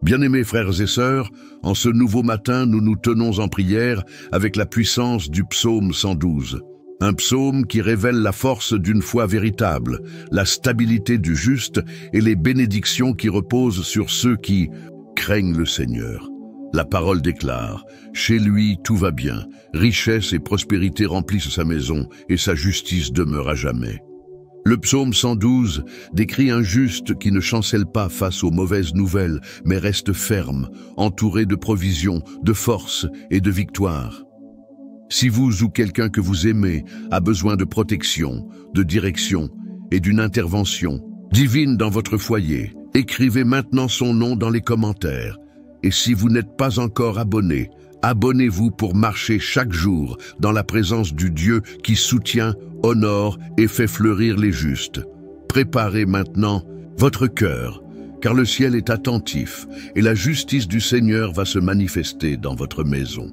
Bien-aimés frères et sœurs, en ce nouveau matin, nous nous tenons en prière avec la puissance du psaume 112. Un psaume qui révèle la force d'une foi véritable, la stabilité du juste et les bénédictions qui reposent sur ceux qui craignent le Seigneur. La parole déclare, « Chez lui tout va bien, richesse et prospérité remplissent sa maison et sa justice demeure à jamais. » Le psaume 112 décrit un juste qui ne chancelle pas face aux mauvaises nouvelles, mais reste ferme, entouré de provisions, de force et de victoire. Si vous ou quelqu'un que vous aimez a besoin de protection, de direction et d'une intervention divine dans votre foyer, écrivez maintenant son nom dans les commentaires. Et si vous n'êtes pas encore abonné, abonnez-vous pour marcher chaque jour dans la présence du Dieu qui soutient, honore et fait fleurir les justes. Préparez maintenant votre cœur, car le ciel est attentif et la justice du Seigneur va se manifester dans votre maison.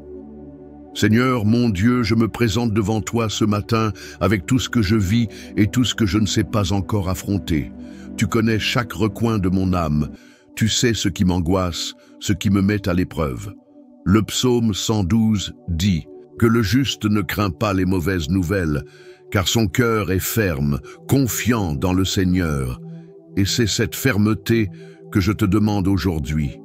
Seigneur, mon Dieu, je me présente devant toi ce matin avec tout ce que je vis et tout ce que je ne sais pas encore affronter. Tu connais chaque recoin de mon âme. Tu sais ce qui m'angoisse, ce qui me met à l'épreuve. Le psaume 112 dit que le juste ne craint pas les mauvaises nouvelles, car son cœur est ferme, confiant dans le Seigneur. Et c'est cette fermeté que je te demande aujourd'hui.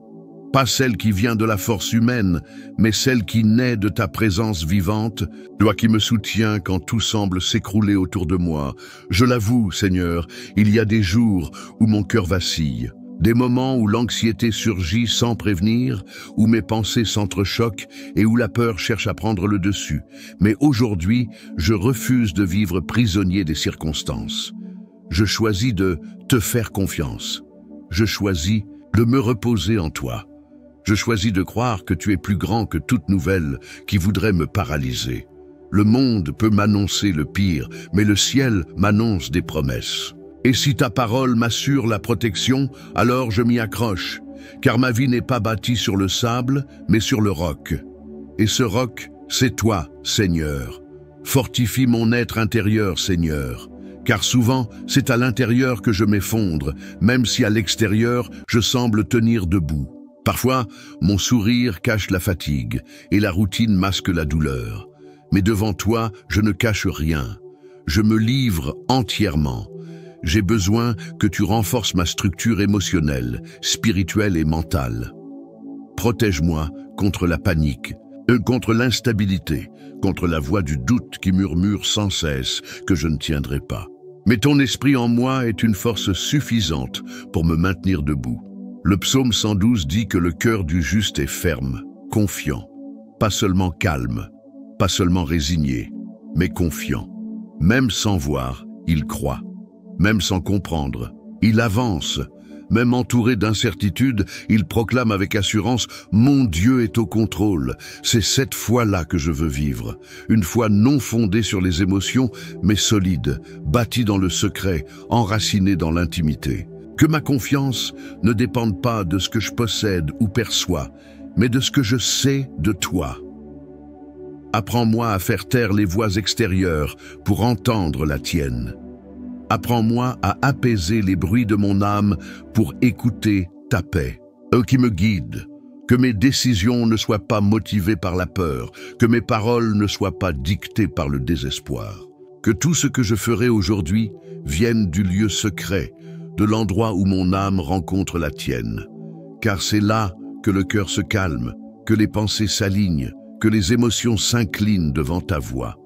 Pas celle qui vient de la force humaine, mais celle qui naît de ta présence vivante, toi qui me soutiens quand tout semble s'écrouler autour de moi. Je l'avoue, Seigneur, il y a des jours où mon cœur vacille. Des moments où l'anxiété surgit sans prévenir, où mes pensées s'entrechoquent et où la peur cherche à prendre le dessus. Mais aujourd'hui, je refuse de vivre prisonnier des circonstances. Je choisis de te faire confiance. Je choisis de me reposer en toi. Je choisis de croire que tu es plus grand que toute nouvelle qui voudrait me paralyser. Le monde peut m'annoncer le pire, mais le ciel m'annonce des promesses. Et si ta parole m'assure la protection, alors je m'y accroche, car ma vie n'est pas bâtie sur le sable, mais sur le roc. Et ce roc, c'est toi, Seigneur. Fortifie mon être intérieur, Seigneur, car souvent, c'est à l'intérieur que je m'effondre, même si à l'extérieur, je semble tenir debout. Parfois, mon sourire cache la fatigue, et la routine masque la douleur. Mais devant toi, je ne cache rien. Je me livre entièrement. J'ai besoin que tu renforces ma structure émotionnelle, spirituelle et mentale. Protège-moi contre la panique, contre l'instabilité, contre la voix du doute qui murmure sans cesse que je ne tiendrai pas. Mais ton esprit en moi est une force suffisante pour me maintenir debout. Le psaume 112 dit que le cœur du juste est ferme, confiant, pas seulement calme, pas seulement résigné, mais confiant. Même sans voir, il croit. Même sans comprendre, il avance. Même entouré d'incertitudes, il proclame avec assurance « Mon Dieu est au contrôle ». C'est cette foi-là que je veux vivre. Une foi non fondée sur les émotions, mais solide, bâtie dans le secret, enracinée dans l'intimité. Que ma confiance ne dépende pas de ce que je possède ou perçois, mais de ce que je sais de toi. Apprends-moi à faire taire les voix extérieures pour entendre la tienne. Apprends-moi à apaiser les bruits de mon âme pour écouter ta paix. Qui me guide, que mes décisions ne soient pas motivées par la peur, que mes paroles ne soient pas dictées par le désespoir. Que tout ce que je ferai aujourd'hui vienne du lieu secret, de l'endroit où mon âme rencontre la tienne. Car c'est là que le cœur se calme, que les pensées s'alignent, que les émotions s'inclinent devant ta voix.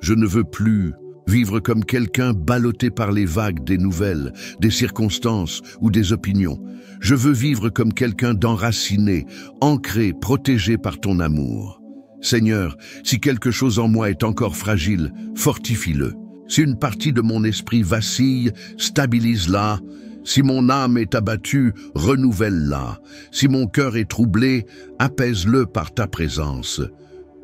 Je ne veux plus vivre comme quelqu'un ballotté par les vagues des nouvelles, des circonstances ou des opinions. Je veux vivre comme quelqu'un d'enraciné, ancré, protégé par ton amour. Seigneur, si quelque chose en moi est encore fragile, fortifie-le. Si une partie de mon esprit vacille, stabilise-la. Si mon âme est abattue, renouvelle-la. Si mon cœur est troublé, apaise-le par ta présence.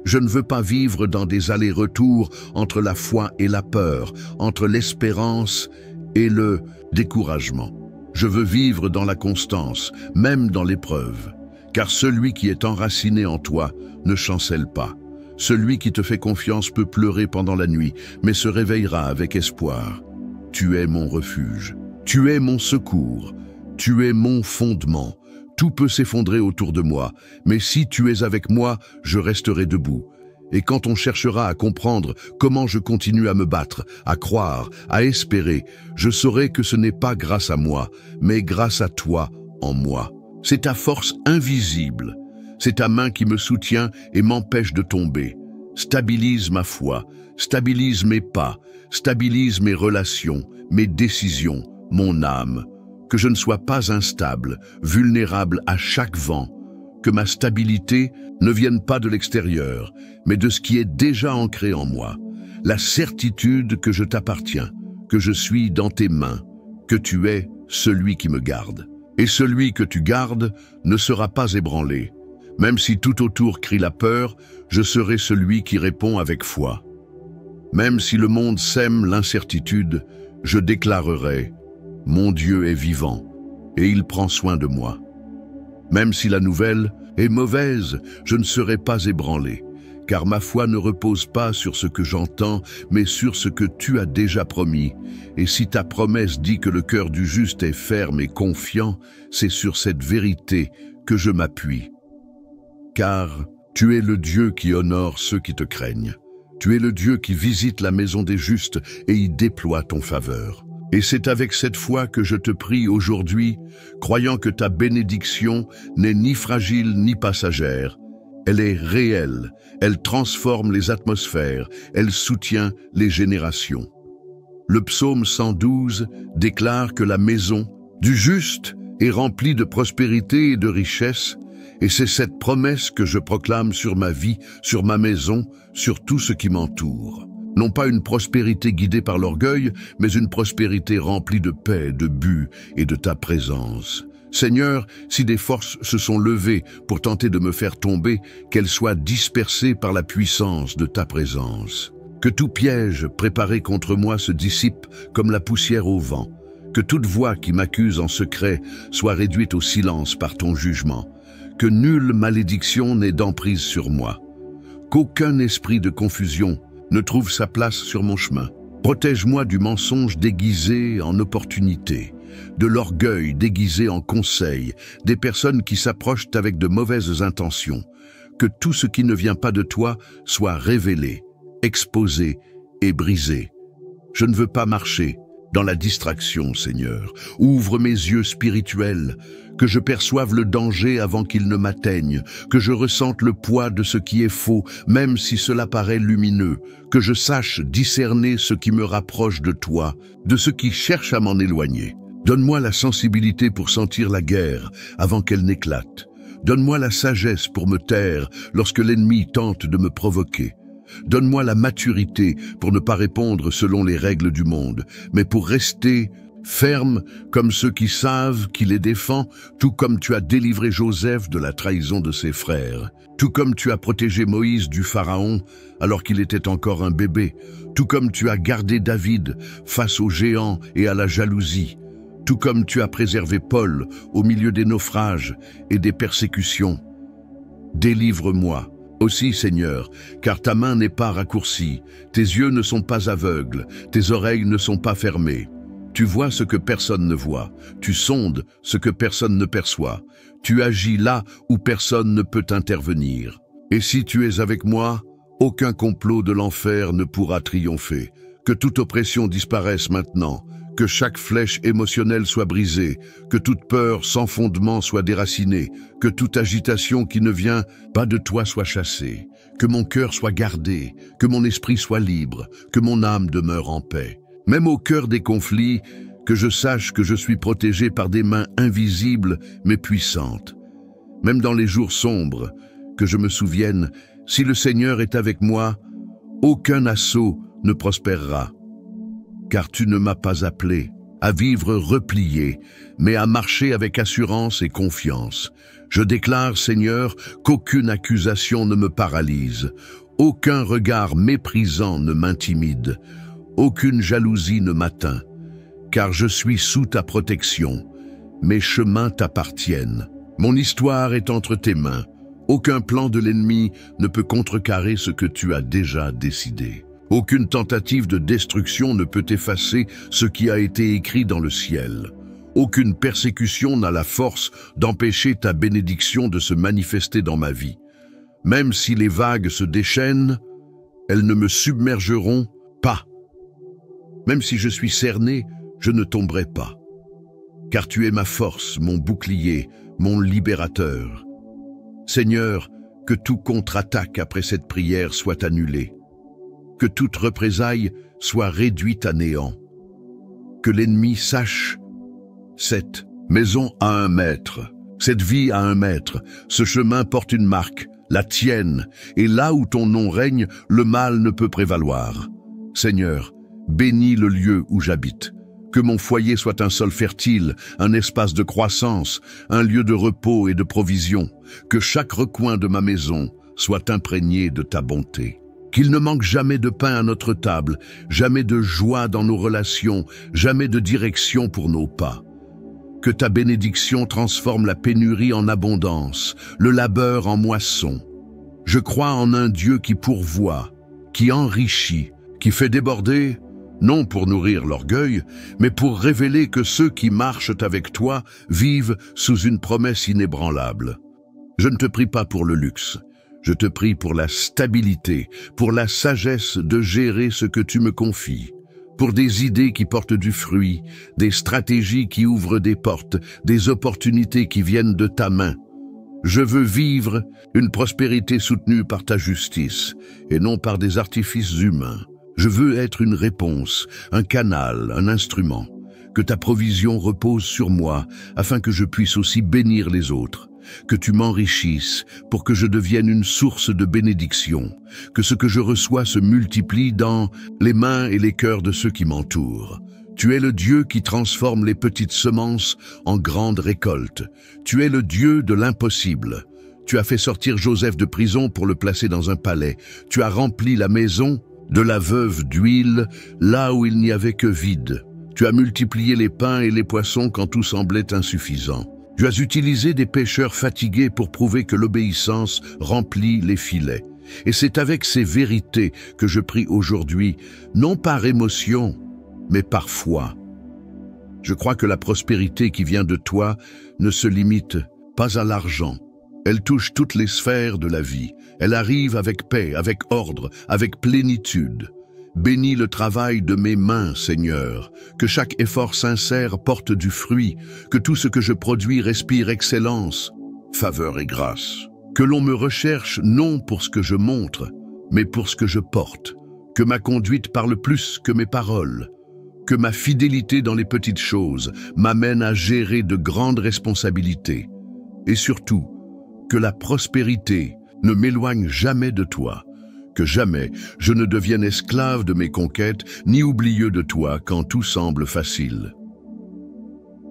Je ne veux pas vivre dans des allers-retours entre la foi et la peur, entre l'espérance et le découragement. Je veux vivre dans la constance, même dans l'épreuve. Car celui qui est enraciné en toi ne chancelle pas. Celui qui te fait confiance peut pleurer pendant la nuit, mais se réveillera avec espoir. Tu es mon refuge. Tu es mon secours. Tu es mon fondement. Tout peut s'effondrer autour de moi, mais si tu es avec moi, je resterai debout. Et quand on cherchera à comprendre comment je continue à me battre, à croire, à espérer, je saurai que ce n'est pas grâce à moi, mais grâce à toi en moi. C'est ta force invisible. C'est ta main qui me soutient et m'empêche de tomber. Stabilise ma foi, stabilise mes pas, stabilise mes relations, mes décisions, mon âme. Que je ne sois pas instable, vulnérable à chaque vent. Que ma stabilité ne vienne pas de l'extérieur, mais de ce qui est déjà ancré en moi. La certitude que je t'appartiens, que je suis dans tes mains, que tu es celui qui me garde. Et celui que tu gardes ne sera pas ébranlé. Même si tout autour crie la peur, je serai celui qui répond avec foi. Même si le monde sème l'incertitude, je déclarerai « Mon Dieu est vivant, et il prend soin de moi ». Même si la nouvelle est mauvaise, je ne serai pas ébranlé, car ma foi ne repose pas sur ce que j'entends, mais sur ce que tu as déjà promis. Et si ta promesse dit que le cœur du juste est ferme et confiant, c'est sur cette vérité que je m'appuie. Car tu es le Dieu qui honore ceux qui te craignent. Tu es le Dieu qui visite la maison des justes et y déploie ton faveur. Et c'est avec cette foi que je te prie aujourd'hui, croyant que ta bénédiction n'est ni fragile ni passagère. Elle est réelle, elle transforme les atmosphères, elle soutient les générations. Le psaume 112 déclare que la maison du juste est remplie de prospérité et de richesse, et c'est cette promesse que je proclame sur ma vie, sur ma maison, sur tout ce qui m'entoure. Non pas une prospérité guidée par l'orgueil, mais une prospérité remplie de paix, de but et de ta présence. Seigneur, si des forces se sont levées pour tenter de me faire tomber, qu'elles soient dispersées par la puissance de ta présence. Que tout piège préparé contre moi se dissipe comme la poussière au vent. Que toute voix qui m'accuse en secret soit réduite au silence par ton jugement. Que nulle malédiction n'ait d'emprise sur moi. Qu'aucun esprit de confusion ne trouve sa place sur mon chemin. Protège-moi du mensonge déguisé en opportunité, de l'orgueil déguisé en conseil, des personnes qui s'approchent avec de mauvaises intentions. Que tout ce qui ne vient pas de toi soit révélé, exposé et brisé. Je ne veux pas marcher dans la distraction, Seigneur. Ouvre mes yeux spirituels, que je perçoive le danger avant qu'il ne m'atteigne, que je ressente le poids de ce qui est faux, même si cela paraît lumineux, que je sache discerner ce qui me rapproche de toi, de ce qui cherche à m'en éloigner. Donne-moi la sensibilité pour sentir la guerre avant qu'elle n'éclate. Donne-moi la sagesse pour me taire lorsque l'ennemi tente de me provoquer. Donne-moi la maturité pour ne pas répondre selon les règles du monde, mais pour rester ferme comme ceux qui savent qui les défend, tout comme tu as délivré Joseph de la trahison de ses frères, tout comme tu as protégé Moïse du Pharaon alors qu'il était encore un bébé, tout comme tu as gardé David face aux géants et à la jalousie, tout comme tu as préservé Paul au milieu des naufrages et des persécutions. Délivre-moi aussi, Seigneur, car ta main n'est pas raccourcie, tes yeux ne sont pas aveugles, tes oreilles ne sont pas fermées. Tu vois ce que personne ne voit, tu sondes ce que personne ne perçoit, tu agis là où personne ne peut intervenir. Et si tu es avec moi, aucun complot de l'enfer ne pourra triompher. Que toute oppression disparaisse maintenant, que chaque flèche émotionnelle soit brisée, que toute peur sans fondement soit déracinée, que toute agitation qui ne vient pas de toi soit chassée, que mon cœur soit gardé, que mon esprit soit libre, que mon âme demeure en paix. Même au cœur des conflits, que je sache que je suis protégé par des mains invisibles mais puissantes. Même dans les jours sombres, que je me souvienne, si le Seigneur est avec moi, aucun assaut ne prospérera. Car tu ne m'as pas appelé à vivre replié, mais à marcher avec assurance et confiance. Je déclare, Seigneur, qu'aucune accusation ne me paralyse, aucun regard méprisant ne m'intimide, aucune jalousie ne m'atteint, car je suis sous ta protection. Mes chemins t'appartiennent. Mon histoire est entre tes mains. Aucun plan de l'ennemi ne peut contrecarrer ce que tu as déjà décidé. Aucune tentative de destruction ne peut effacer ce qui a été écrit dans le ciel. Aucune persécution n'a la force d'empêcher ta bénédiction de se manifester dans ma vie. Même si les vagues se déchaînent, elles ne me submergeront pas. Même si je suis cerné, je ne tomberai pas. Car tu es ma force, mon bouclier, mon libérateur. Seigneur, que tout contre-attaque après cette prière soit annulé. Que toute représaille soit réduite à néant. Que l'ennemi sache: cette maison a un maître, cette vie a un maître, ce chemin porte une marque, la tienne, et là où ton nom règne, le mal ne peut prévaloir. Seigneur, bénis le lieu où j'habite. Que mon foyer soit un sol fertile, un espace de croissance, un lieu de repos et de provision. Que chaque recoin de ma maison soit imprégné de ta bonté. Qu'il ne manque jamais de pain à notre table, jamais de joie dans nos relations, jamais de direction pour nos pas. Que ta bénédiction transforme la pénurie en abondance, le labeur en moisson. Je crois en un Dieu qui pourvoit, qui enrichit, qui fait déborder, non pour nourrir l'orgueil, mais pour révéler que ceux qui marchent avec toi vivent sous une promesse inébranlable. Je ne te prie pas pour le luxe, je te prie pour la stabilité, pour la sagesse de gérer ce que tu me confies, pour des idées qui portent du fruit, des stratégies qui ouvrent des portes, des opportunités qui viennent de ta main. Je veux vivre une prospérité soutenue par ta justice, et non par des artifices humains. Je veux être une réponse, un canal, un instrument. Que ta provision repose sur moi, afin que je puisse aussi bénir les autres. Que tu m'enrichisses pour que je devienne une source de bénédiction. Que ce que je reçois se multiplie dans les mains et les cœurs de ceux qui m'entourent. Tu es le Dieu qui transforme les petites semences en grandes récoltes. Tu es le Dieu de l'impossible. Tu as fait sortir Joseph de prison pour le placer dans un palais. Tu as rempli la maison de la veuve d'huile, là où il n'y avait que vide. Tu as multiplié les pains et les poissons quand tout semblait insuffisant. Tu as utilisé des pêcheurs fatigués pour prouver que l'obéissance remplit les filets. Et c'est avec ces vérités que je prie aujourd'hui, non par émotion, mais par foi. Je crois que la prospérité qui vient de toi ne se limite pas à l'argent. Elle touche toutes les sphères de la vie. Elle arrive avec paix, avec ordre, avec plénitude. Bénis le travail de mes mains, Seigneur, que chaque effort sincère porte du fruit, que tout ce que je produis respire excellence, faveur et grâce. Que l'on me recherche non pour ce que je montre, mais pour ce que je porte. Que ma conduite parle plus que mes paroles. Que ma fidélité dans les petites choses m'amène à gérer de grandes responsabilités. Et surtout, que la prospérité ne m'éloigne jamais de toi. Que jamais je ne devienne esclave de mes conquêtes, ni oublieux de toi quand tout semble facile.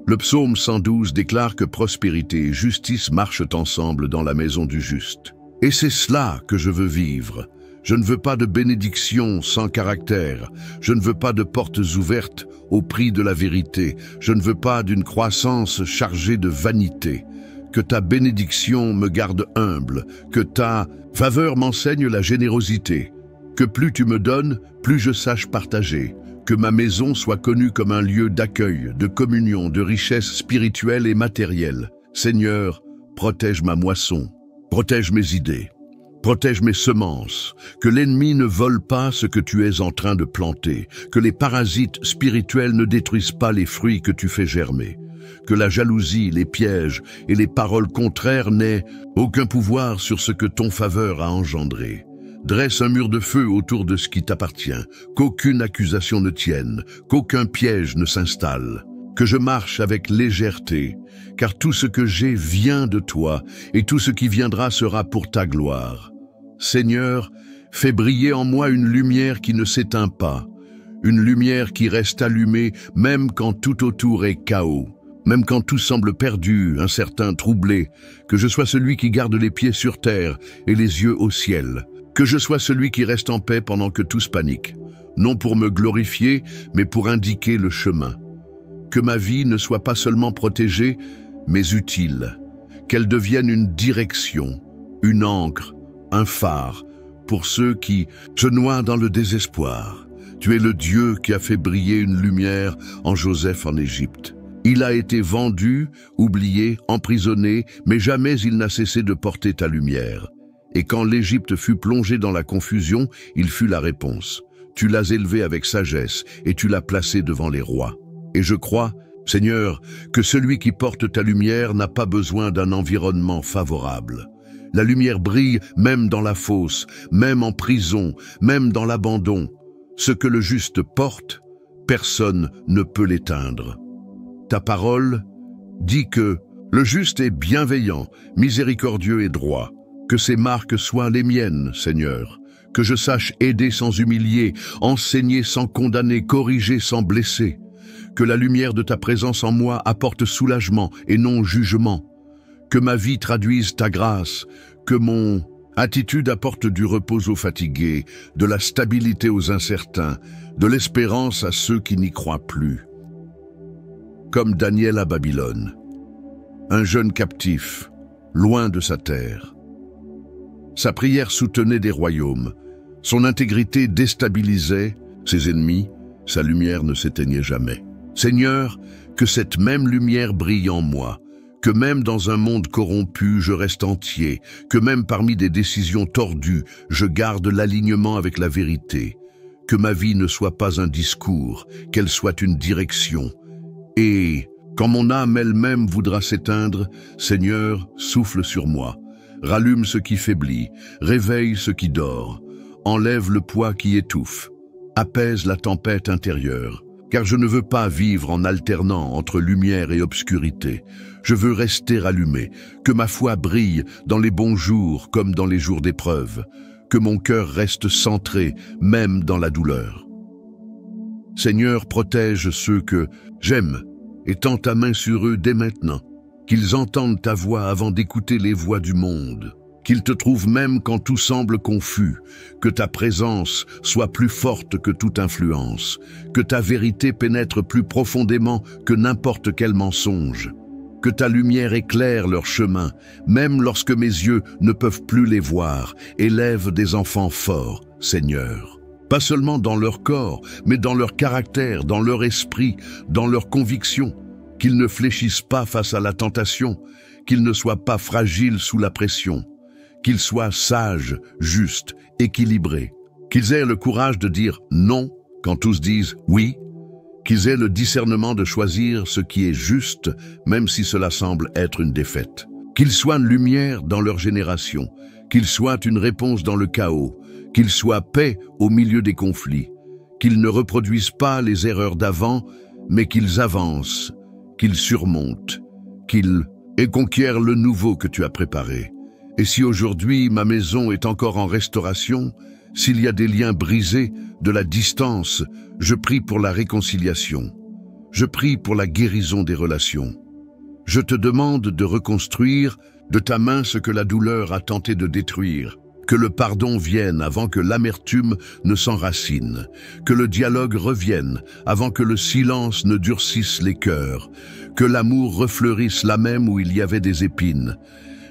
Le psaume 112 déclare que prospérité et justice marchent ensemble dans la maison du juste. Et c'est cela que je veux vivre. Je ne veux pas de bénédiction sans caractère. Je ne veux pas de portes ouvertes au prix de la vérité. Je ne veux pas d'une croissance chargée de vanité. Que ta bénédiction me garde humble, que ta faveur m'enseigne la générosité, que plus tu me donnes, plus je sache partager, que ma maison soit connue comme un lieu d'accueil, de communion, de richesse spirituelle et matérielle. Seigneur, protège ma moisson, protège mes idées, protège mes semences, que l'ennemi ne vole pas ce que tu es en train de planter, que les parasites spirituels ne détruisent pas les fruits que tu fais germer. Que la jalousie, les pièges et les paroles contraires n'aient aucun pouvoir sur ce que ton faveur a engendré. Dresse un mur de feu autour de ce qui t'appartient, qu'aucune accusation ne tienne, qu'aucun piège ne s'installe. Que je marche avec légèreté, car tout ce que j'ai vient de toi, et tout ce qui viendra sera pour ta gloire. Seigneur, fais briller en moi une lumière qui ne s'éteint pas, une lumière qui reste allumée même quand tout autour est chaos. Même quand tout semble perdu, incertain, troublé, que je sois celui qui garde les pieds sur terre et les yeux au ciel, que je sois celui qui reste en paix pendant que tous paniquent, non pour me glorifier, mais pour indiquer le chemin. Que ma vie ne soit pas seulement protégée, mais utile, qu'elle devienne une direction, une ancre, un phare, pour ceux qui se noient dans le désespoir. Tu es le Dieu qui a fait briller une lumière en Joseph en Égypte. Il a été vendu, oublié, emprisonné, mais jamais il n'a cessé de porter ta lumière. Et quand l'Égypte fut plongée dans la confusion, il fut la réponse. Tu l'as élevé avec sagesse et tu l'as placé devant les rois. Et je crois, Seigneur, que celui qui porte ta lumière n'a pas besoin d'un environnement favorable. La lumière brille même dans la fosse, même en prison, même dans l'abandon. Ce que le juste porte, personne ne peut l'éteindre. Ta parole dit que le juste est bienveillant, miséricordieux et droit. Que ces marques soient les miennes, Seigneur. Que je sache aider sans humilier, enseigner sans condamner, corriger sans blesser. Que la lumière de ta présence en moi apporte soulagement et non jugement. Que ma vie traduise ta grâce, que mon attitude apporte du repos aux fatigués, de la stabilité aux incertains, de l'espérance à ceux qui n'y croient plus. Comme Daniel à Babylone, un jeune captif, loin de sa terre. Sa prière soutenait des royaumes, son intégrité déstabilisait ses ennemis, sa lumière ne s'éteignait jamais. Seigneur, que cette même lumière brille en moi, que même dans un monde corrompu, je reste entier, que même parmi des décisions tordues, je garde l'alignement avec la vérité, que ma vie ne soit pas un discours, qu'elle soit une direction. Et quand mon âme elle-même voudra s'éteindre, Seigneur, souffle sur moi, rallume ce qui faiblit, réveille ce qui dort, enlève le poids qui étouffe, apaise la tempête intérieure. Car je ne veux pas vivre en alternant entre lumière et obscurité. Je veux rester allumé, que ma foi brille dans les bons jours comme dans les jours d'épreuve, que mon cœur reste centré même dans la douleur. Seigneur, protège ceux que j'aime et tends ta main sur eux dès maintenant, qu'ils entendent ta voix avant d'écouter les voix du monde. Qu'ils te trouvent même quand tout semble confus, que ta présence soit plus forte que toute influence, que ta vérité pénètre plus profondément que n'importe quel mensonge, que ta lumière éclaire leur chemin, même lorsque mes yeux ne peuvent plus les voir, élève des enfants forts, Seigneur. Pas seulement dans leur corps, mais dans leur caractère, dans leur esprit, dans leurs convictions, qu'ils ne fléchissent pas face à la tentation, qu'ils ne soient pas fragiles sous la pression, qu'ils soient sages, justes, équilibrés, qu'ils aient le courage de dire non quand tous disent oui, qu'ils aient le discernement de choisir ce qui est juste, même si cela semble être une défaite, qu'ils soient une lumière dans leur génération, qu'ils soient une réponse dans le chaos, qu'ils soient paix au milieu des conflits, qu'ils ne reproduisent pas les erreurs d'avant, mais qu'ils avancent, qu'ils surmontent, qu'ils conquièrent le nouveau que tu as préparé. Et si aujourd'hui ma maison est encore en restauration, s'il y a des liens brisés, de la distance, je prie pour la réconciliation. Je prie pour la guérison des relations. Je te demande de reconstruire de ta main ce que la douleur a tenté de détruire. Que le pardon vienne avant que l'amertume ne s'enracine. Que le dialogue revienne avant que le silence ne durcisse les cœurs. Que l'amour refleurisse là même où il y avait des épines.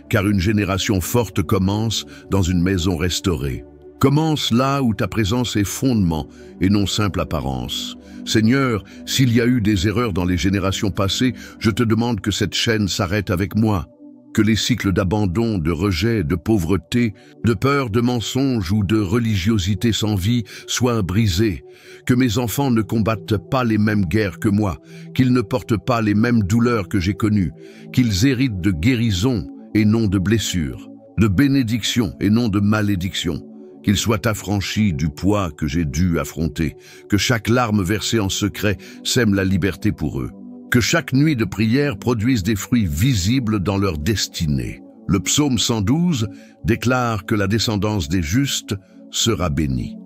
Car une génération forte commence dans une maison restaurée. Commence là où ta présence est fondement et non simple apparence. Seigneur, s'il y a eu des erreurs dans les générations passées, je te demande que cette chaîne s'arrête avec moi. Que les cycles d'abandon, de rejet, de pauvreté, de peur, de mensonge ou de religiosité sans vie soient brisés. Que mes enfants ne combattent pas les mêmes guerres que moi, qu'ils ne portent pas les mêmes douleurs que j'ai connues, qu'ils héritent de guérison et non de blessures, de bénédiction et non de malédiction, qu'ils soient affranchis du poids que j'ai dû affronter, que chaque larme versée en secret sème la liberté pour eux, que chaque nuit de prière produise des fruits visibles dans leur destinée. Le psaume 112 déclare que la descendance des justes sera bénie.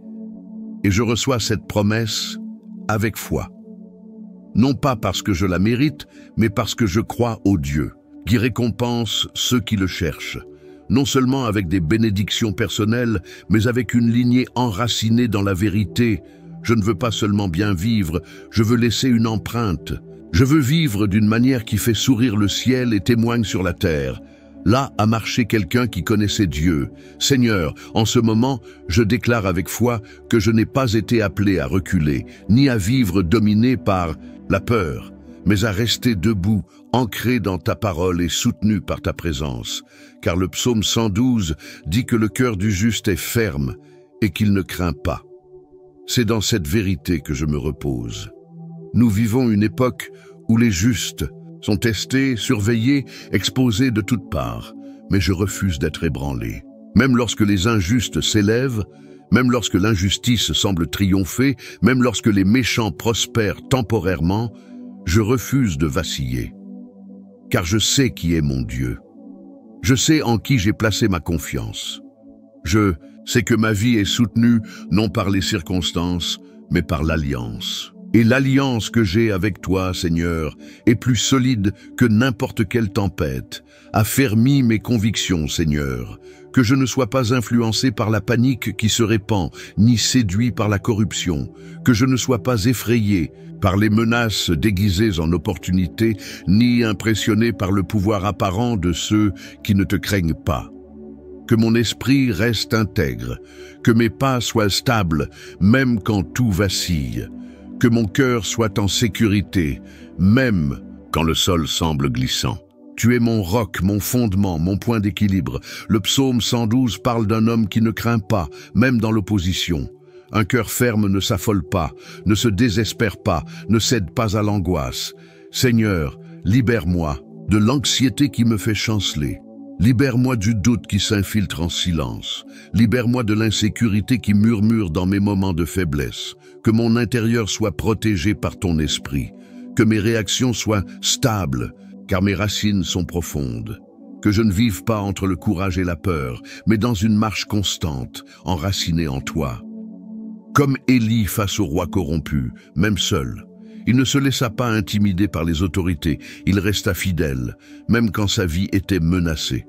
Et je reçois cette promesse avec foi. Non pas parce que je la mérite, mais parce que je crois au Dieu qui récompense ceux qui le cherchent, non seulement avec des bénédictions personnelles, mais avec une lignée enracinée dans la vérité. Je ne veux pas seulement bien vivre, je veux laisser une empreinte. Je veux vivre d'une manière qui fait sourire le ciel et témoigne sur la terre. Là a marché quelqu'un qui connaissait Dieu. Seigneur, en ce moment, je déclare avec foi que je n'ai pas été appelé à reculer, ni à vivre dominé par la peur, mais à rester debout, ancré dans ta parole et soutenu par ta présence. Car le psaume 112 dit que le cœur du juste est ferme et qu'il ne craint pas. C'est dans cette vérité que je me repose. Nous vivons une époque où les justes sont testés, surveillés, exposés de toutes parts. Mais je refuse d'être ébranlé. Même lorsque les injustes s'élèvent, même lorsque l'injustice semble triompher, même lorsque les méchants prospèrent temporairement, je refuse de vaciller. Car je sais qui est mon Dieu. Je sais en qui j'ai placé ma confiance. Je sais que ma vie est soutenue non par les circonstances, mais par l'alliance. Et l'alliance que j'ai avec toi, Seigneur, est plus solide que n'importe quelle tempête. Affermis mes convictions, Seigneur, que je ne sois pas influencé par la panique qui se répand, ni séduit par la corruption, que je ne sois pas effrayé par les menaces déguisées en opportunités, ni impressionné par le pouvoir apparent de ceux qui ne te craignent pas. Que mon esprit reste intègre, que mes pas soient stables, même quand tout vacille, que mon cœur soit en sécurité, même quand le sol semble glissant. Tu es mon roc, mon fondement, mon point d'équilibre. Le psaume 112 parle d'un homme qui ne craint pas, même dans l'opposition. Un cœur ferme ne s'affole pas, ne se désespère pas, ne cède pas à l'angoisse. Seigneur, libère-moi de l'anxiété qui me fait chanceler. Libère-moi du doute qui s'infiltre en silence. Libère-moi de l'insécurité qui murmure dans mes moments de faiblesse. Que mon intérieur soit protégé par ton esprit. Que mes réactions soient stables, car mes racines sont profondes. Que je ne vive pas entre le courage et la peur, mais dans une marche constante, enracinée en toi. Comme Élie face au roi corrompu, même seul, il ne se laissa pas intimider par les autorités, il resta fidèle, même quand sa vie était menacée.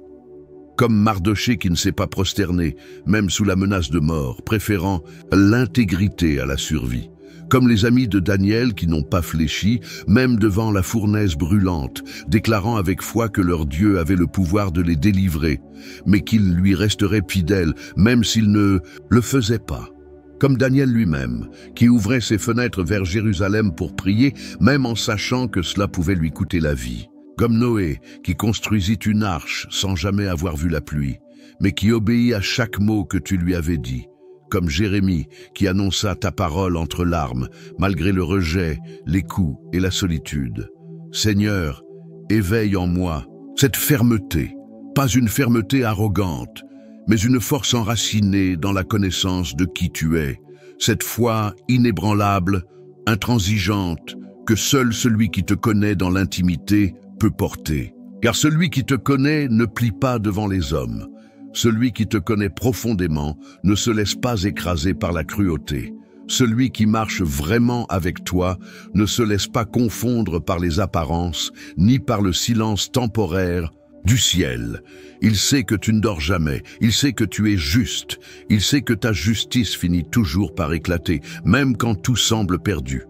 Comme Mardoché qui ne s'est pas prosterné, même sous la menace de mort, préférant l'intégrité à la survie. Comme les amis de Daniel qui n'ont pas fléchi, même devant la fournaise brûlante, déclarant avec foi que leur Dieu avait le pouvoir de les délivrer, mais qu'ils lui resteraient fidèles, même s'ils ne le faisaient pas. Comme Daniel lui-même, qui ouvrait ses fenêtres vers Jérusalem pour prier, même en sachant que cela pouvait lui coûter la vie. Comme Noé, qui construisit une arche sans jamais avoir vu la pluie, mais qui obéit à chaque mot que tu lui avais dit. Comme Jérémie, qui annonça ta parole entre larmes, malgré le rejet, les coups et la solitude. Seigneur, éveille en moi cette fermeté, pas une fermeté arrogante, mais une force enracinée dans la connaissance de qui tu es, cette foi inébranlable, intransigeante, que seul celui qui te connaît dans l'intimité peut porter. Car celui qui te connaît ne plie pas devant les hommes. Celui qui te connaît profondément ne se laisse pas écraser par la cruauté. Celui qui marche vraiment avec toi ne se laisse pas confondre par les apparences, ni par le silence temporaire du ciel. Il sait que tu ne dors jamais, il sait que tu es juste, il sait que ta justice finit toujours par éclater, même quand tout semble perdu.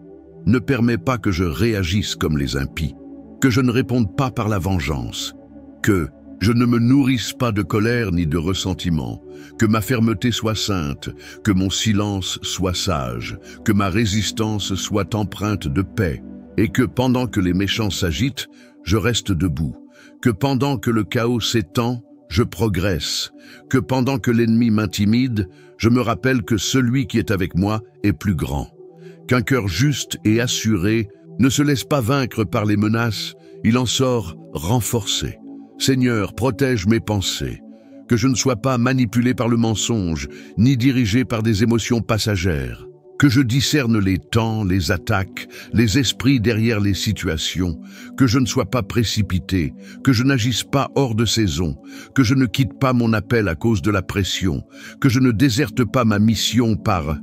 Ne permets pas que je réagisse comme les impies, que je ne réponde pas par la vengeance, que je ne me nourrisse pas de colère ni de ressentiment, que ma fermeté soit sainte, que mon silence soit sage, que ma résistance soit empreinte de paix, et que pendant que les méchants s'agitent, je reste debout, que pendant que le chaos s'étend, je progresse, que pendant que l'ennemi m'intimide, je me rappelle que celui qui est avec moi est plus grand, qu'un cœur juste et assuré ne se laisse pas vaincre par les menaces, il en sort renforcé. Seigneur, protège mes pensées, que je ne sois pas manipulé par le mensonge, ni dirigé par des émotions passagères, que je discerne les temps, les attaques, les esprits derrière les situations, que je ne sois pas précipité, que je n'agisse pas hors de saison, que je ne quitte pas mon appel à cause de la pression, que je ne déserte pas ma mission par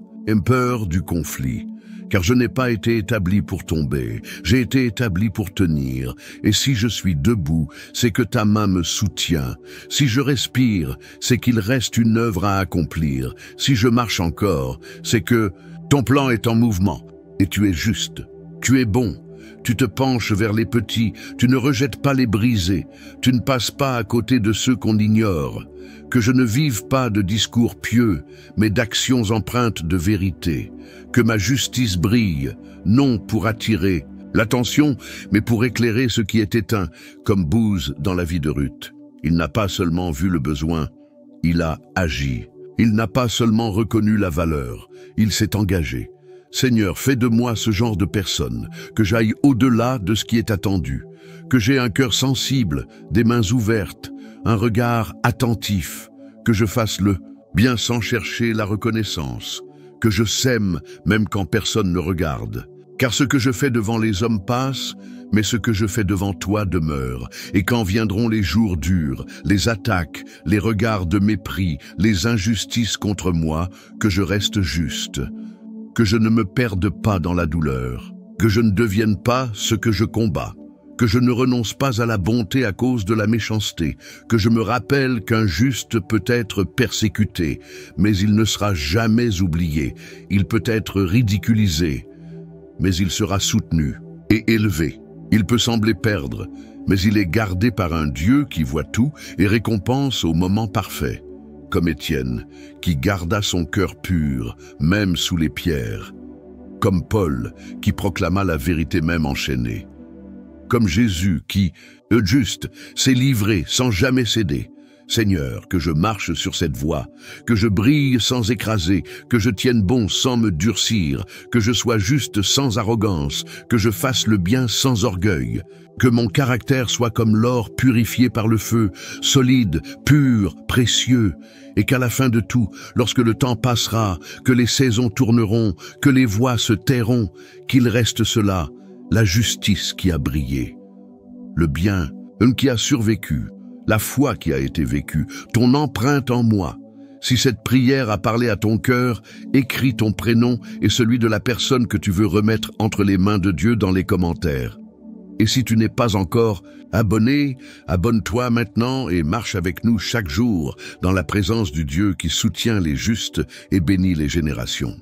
peur du conflit. Car je n'ai pas été établi pour tomber, j'ai été établi pour tenir. Et si je suis debout, c'est que ta main me soutient. Si je respire, c'est qu'il reste une œuvre à accomplir. Si je marche encore, c'est que ton plan est en mouvement. Et tu es juste, tu es bon. Tu te penches vers les petits, tu ne rejettes pas les brisés, tu ne passes pas à côté de ceux qu'on ignore. Que je ne vive pas de discours pieux, mais d'actions empreintes de vérité. Que ma justice brille, non pour attirer L'attention, mais pour éclairer ce qui est éteint, comme Booz dans la vie de Ruth. Il n'a pas seulement vu le besoin, il a agi. Il n'a pas seulement reconnu la valeur, il s'est engagé. Seigneur, fais de moi ce genre de personne, que j'aille au-delà de ce qui est attendu, que j'ai un cœur sensible, des mains ouvertes, un regard attentif, que je fasse le bien sans chercher la reconnaissance, que je sème même quand personne ne regarde. Car ce que je fais devant les hommes passe, mais ce que je fais devant toi demeure. Et quand viendront les jours durs, les attaques, les regards de mépris, les injustices contre moi, que je reste juste, que je ne me perde pas dans la douleur, que je ne devienne pas ce que je combats, que je ne renonce pas à la bonté à cause de la méchanceté, que je me rappelle qu'un juste peut être persécuté, mais il ne sera jamais oublié, il peut être ridiculisé, mais il sera soutenu et élevé. Il peut sembler perdre, mais il est gardé par un Dieu qui voit tout et récompense au moment parfait, comme Étienne, qui garda son cœur pur, même sous les pierres, comme Paul, qui proclama la vérité même enchaînée, comme Jésus qui, juste, s'est livré sans jamais céder. Seigneur, que je marche sur cette voie, que je brille sans écraser, que je tienne bon sans me durcir, que je sois juste sans arrogance, que je fasse le bien sans orgueil, que mon caractère soit comme l'or purifié par le feu, solide, pur, précieux, et qu'à la fin de tout, lorsque le temps passera, que les saisons tourneront, que les voix se tairont, qu'il reste cela, la justice qui a brillé, le bien qui a survécu, la foi qui a été vécue, ton empreinte en moi. Si cette prière a parlé à ton cœur, écris ton prénom et celui de la personne que tu veux remettre entre les mains de Dieu dans les commentaires. Et si tu n'es pas encore abonné, abonne-toi maintenant et marche avec nous chaque jour dans la présence du Dieu qui soutient les justes et bénit les générations.